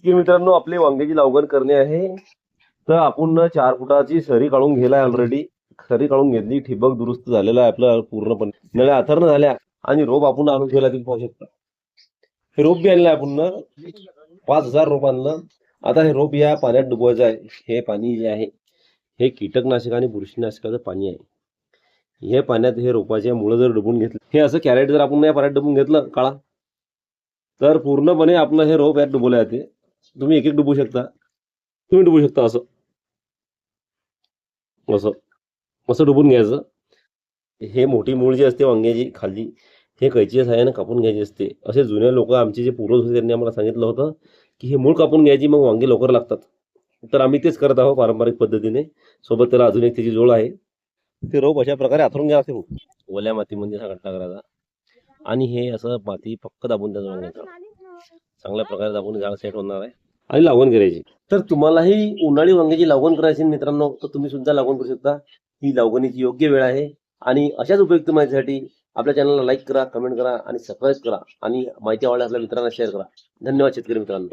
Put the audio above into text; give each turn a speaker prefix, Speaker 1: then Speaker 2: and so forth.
Speaker 1: की मित्रांनो आपली वांग्याची लागवड करणे आहे. तर आपण 4 फुटाची सरी काढून घेलाय ऑलरेडी. सरी काढून घेतली, ठिबक दुरुस्त झालेलं आहे आपलं पूर्णपणे. नळ्या आथरणं झाल्या आणि रोप आपण आणून ठेवला तुम्ही पाहू शकता. हे रोप बी आणलं आपण 5,000 रोप आणलं. आता हे रोप या पाण्यात डुबवायचं आहे. हे पाणी जे आहे हे कीटकनाशक आणि बुरशीनाशकाचं पाणी आहे. हे पाण्यात हे रोपाच्या मुळं जर डुबून घेतलं, हे असं कॅरेट जर आपण या पाण्यात डुबून घेतलं काळा, तर पूर्णपणे आपलं हे रोप यात डुबवलं जाते. तुम्ही एक एक डुबू शकता, तुम्ही डुबू शकता. असं असं असं डुबून घ्यायचं. हे मोठी मूळ जी असते वांग्याची खाली, हे कैचीच्या सहाय्याने कापून घ्यायची असते. असे जुने लोक आमचे जे पूर्वज होते त्यांनी आम्हाला सांगितलं होतं की हे मूळ कापून घ्यायची, मग वांगे लवकर लागतात. तर आम्ही तेच करत आहोत पारंपरिक पद्धतीने. सोबत त्याला अजून एक त्याची जोड आहे. ते रोप अशा प्रकारे आथरून घ्या लागते. ओल्या मातीमध्ये हा गट्टा करायचा आणि हे असं माती पक्क दाबून त्याचं वांग्याचं चांगल्या प्रकारे दाबून झाड सेट होणार आहे आणि लागवण करायची. तर तुम्हालाही उन्हाळी वांग्याची लागवण करायची मित्रांनो, तर तुम्ही सुद्धा लागवण करू शकता. ही लागवणीची योग्य वेळ आहे. आणि अशाच उपयुक्त माहितीसाठी आपल्या चॅनलला लाईक करा, कमेंट करा आणि सबस्क्राईब करा आणि माहिती आवडल्यास आपल्या मित्रांना शेअर करा. धन्यवाद शेतकरी मित्रांनो.